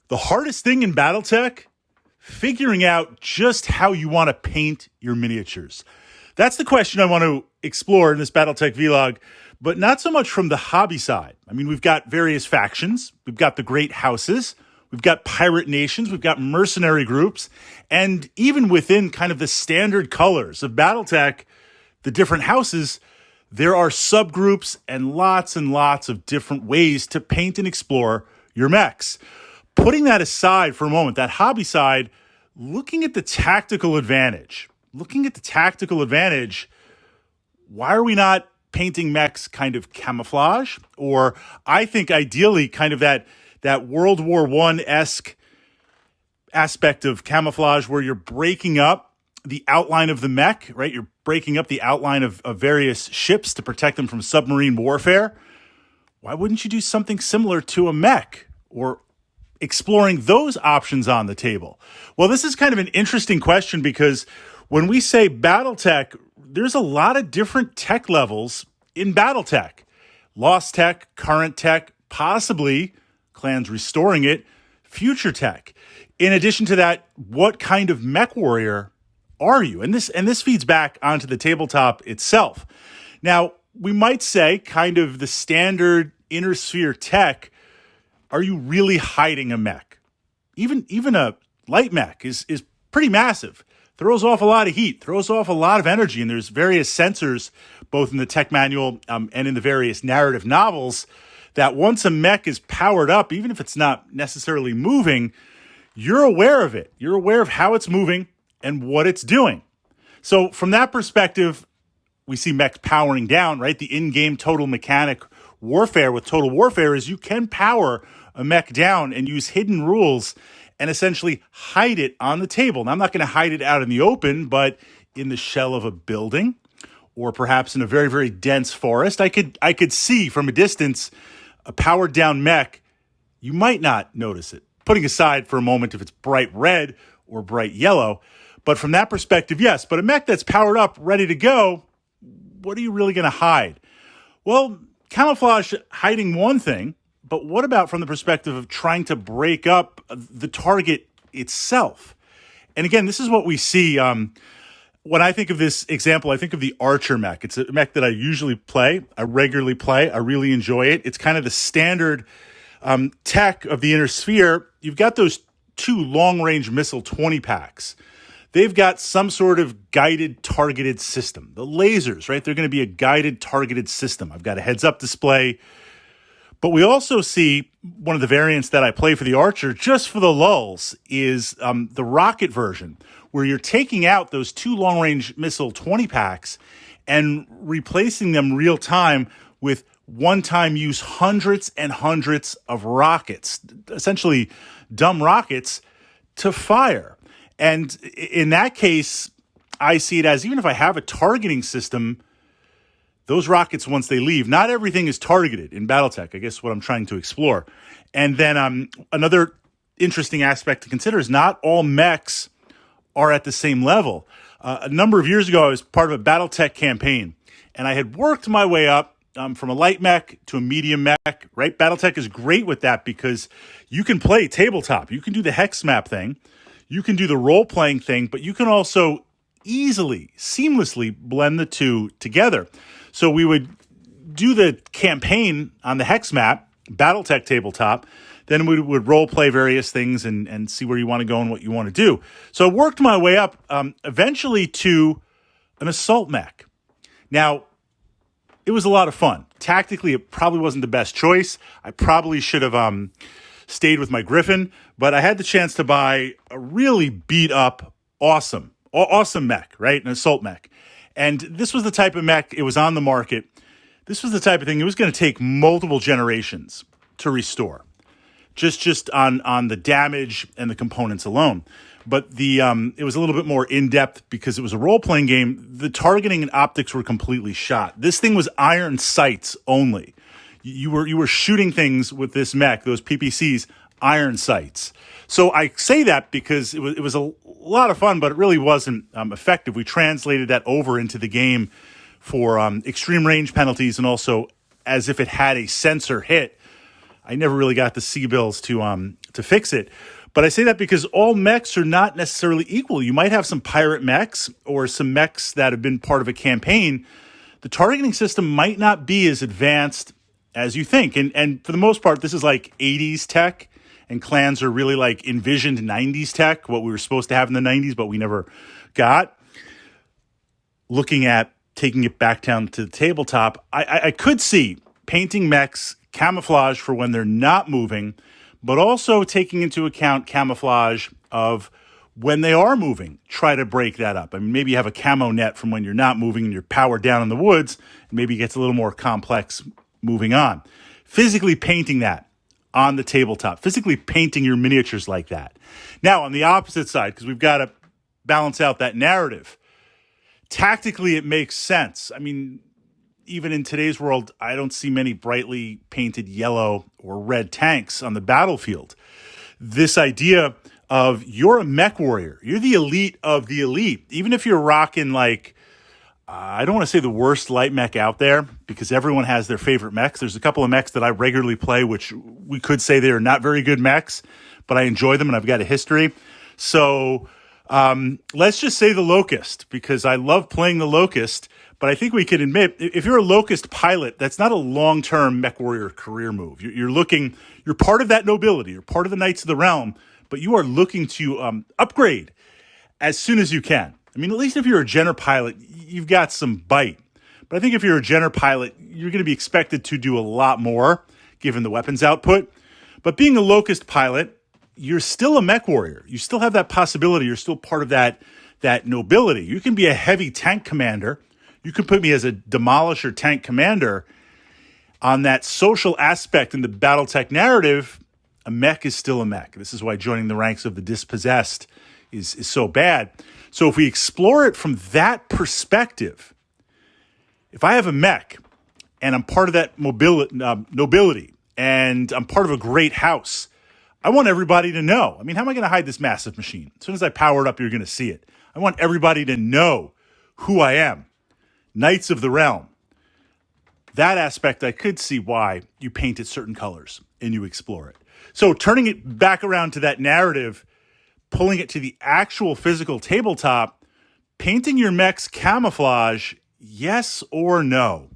The hardest thing in Battletech? Figuring out just how you want to paint your miniatures. That's the question I want to explore in this Battletech vlog, but not so much from the hobby side. I mean, we've got various factions, we've got the great houses, we've got pirate nations, we've got mercenary groups, and even within kind of the standard colors of Battletech, the different houses, there are subgroups and lots of different ways to paint and explore your mechs. Putting that aside for a moment, that hobby side, looking at the tactical advantage, why are we not painting mechs kind of camouflage? Or I think ideally kind of that World War I-esque aspect of camouflage where you're breaking up the outline of the mech, right? You're breaking up the outline of various ships to protect them from submarine warfare. Why wouldn't you do something similar to a mech or exploring those options on the table? Well, this is kind of an interesting question because when we say Battletech, there's a lot of different tech levels in Battletech. Lost tech, current tech, possibly, clans restoring it, future tech. In addition to that, what kind of mech warrior are you? And this feeds back onto the tabletop itself. Now, we might say kind of the standard inner sphere tech, are you really hiding a mech? Even a light mech is pretty massive. Throws off a lot of heat, throws off a lot of energy, and there's various sensors, both in the tech manual and in the various narrative novels, that once a mech is powered up, even if it's not necessarily moving, you're aware of it. You're aware of how it's moving and what it's doing. So from that perspective, we see mechs powering down, right? The in-game total mechanic warfare with Total Warfare is you can power a mech down and use hidden rules and essentially hide it on the table. Now, I'm not going to hide it out in the open, but in the shell of a building or perhaps in a very, very dense forest, I could see from a distance a powered down mech. You might not notice it. Putting aside for a moment if it's bright red or bright yellow. But from that perspective, yes. But a mech that's powered up, ready to go, what are you really going to hide? Well, camouflage hiding one thing, but what about from the perspective of trying to break up the target itself? And again, this is what we see. When I think of this example, I think of the Archer mech. It's a mech that I usually play. I regularly play. I really enjoy it. It's kind of the standard tech of the inner sphere. You've got those two long-range missile 20 packs. They've got some sort of guided targeted system. The lasers, right? They're going to be a guided targeted system. I've got a heads-up display. But we also see one of the variants that I play for the Archer, just for the lulls, is the rocket version, where you're taking out those two long-range missile 20 packs and replacing them real-time with one-time use hundreds and hundreds of rockets, essentially dumb rockets, to fire. And in that case, I see it as even if I have a targeting system, those rockets, once they leave, not everything is targeted in Battletech, I guess what I'm trying to explore. And then another interesting aspect to consider is not all mechs are at the same level. A number of years ago, I was part of a Battletech campaign, and I had worked my way up from a light mech to a medium mech, right? Battletech is great with that because you can play tabletop. You can do the hex map thing. You can do the role-playing thing, but you can also easily, seamlessly blend the two together. So we would do the campaign on the hex map, Battletech tabletop, then we would role-play various things and see where you want to go and what you want to do. So I worked my way up eventually to an assault mech. Now, it was a lot of fun. Tactically, it probably wasn't the best choice. I probably should have stayed with my Griffin, but I had the chance to buy a really beat-up, awesome mech, right? An assault mech. And this was the type of mech, it was on the market. This was the type of thing, it was going to take multiple generations to restore. Just on the damage and the components alone. But it was a little bit more in-depth because it was a role-playing game. The targeting and optics were completely shot. This thing was iron sights only. You were shooting things with this mech, those PPCs, iron sights. So I say that because it was a lot of fun, but it really wasn't effective. We translated that over into the game for extreme range penalties and also as if it had a sensor hit. I never really got the C-bills to to fix it. But I say that because all mechs are not necessarily equal. You might have some pirate mechs or some mechs that have been part of a campaign. The targeting system might not be as advanced as you think. And for the most part, this is like 80s tech, and clans are really like envisioned 90s tech, what we were supposed to have in the 90s, but we never got. Looking at taking it back down to the tabletop, I could see painting mechs camouflage for when they're not moving, but also taking into account camouflage of when they are moving. Try to break that up. I mean, maybe you have a camo net from when you're not moving and you're powered down in the woods, and maybe it gets a little more complex moving on. Physically painting that on the tabletop, physically painting your miniatures like that. Now, on the opposite side, because we've got to balance out that narrative, tactically it makes sense. I mean, even in today's world, I don't see many brightly painted yellow or red tanks on the battlefield. This idea of you're a mech warrior, you're the elite of the elite. Even if you're rocking like, I don't want to say the worst light mech out there, because everyone has their favorite mechs. There's a couple of mechs that I regularly play, which we could say they are not very good mechs, but I enjoy them and I've got a history. So let's just say the Locust, because I love playing the Locust. But I think we can admit, if you're a Locust pilot, that's not a long-term mech warrior career move. You're part of that nobility. You're part of the Knights of the Realm, but you are looking to upgrade as soon as you can. I mean, at least if you're a Jenner pilot, you've got some bite. But I think if you're a Jenner pilot, you're going to be expected to do a lot more, given the weapons output. But being a Locust pilot, you're still a mech warrior. You still have that possibility. You're still part of that nobility. You can be a heavy tank commander. You can put me as a demolisher tank commander. On that social aspect in the Battletech narrative, a mech is still a mech. This is why joining the ranks of the dispossessed is so bad. So if we explore it from that perspective, if I have a mech and I'm part of that nobility and I'm part of a great house, I want everybody to know. I mean, how am I going to hide this massive machine? As soon as I power it up, you're going to see it. I want everybody to know who I am. Knights of the Realm. That aspect, I could see why you paint it certain colors and you explore it. So turning it back around to that narrative, pulling it to the actual physical tabletop, painting your mechs camouflage, yes or no?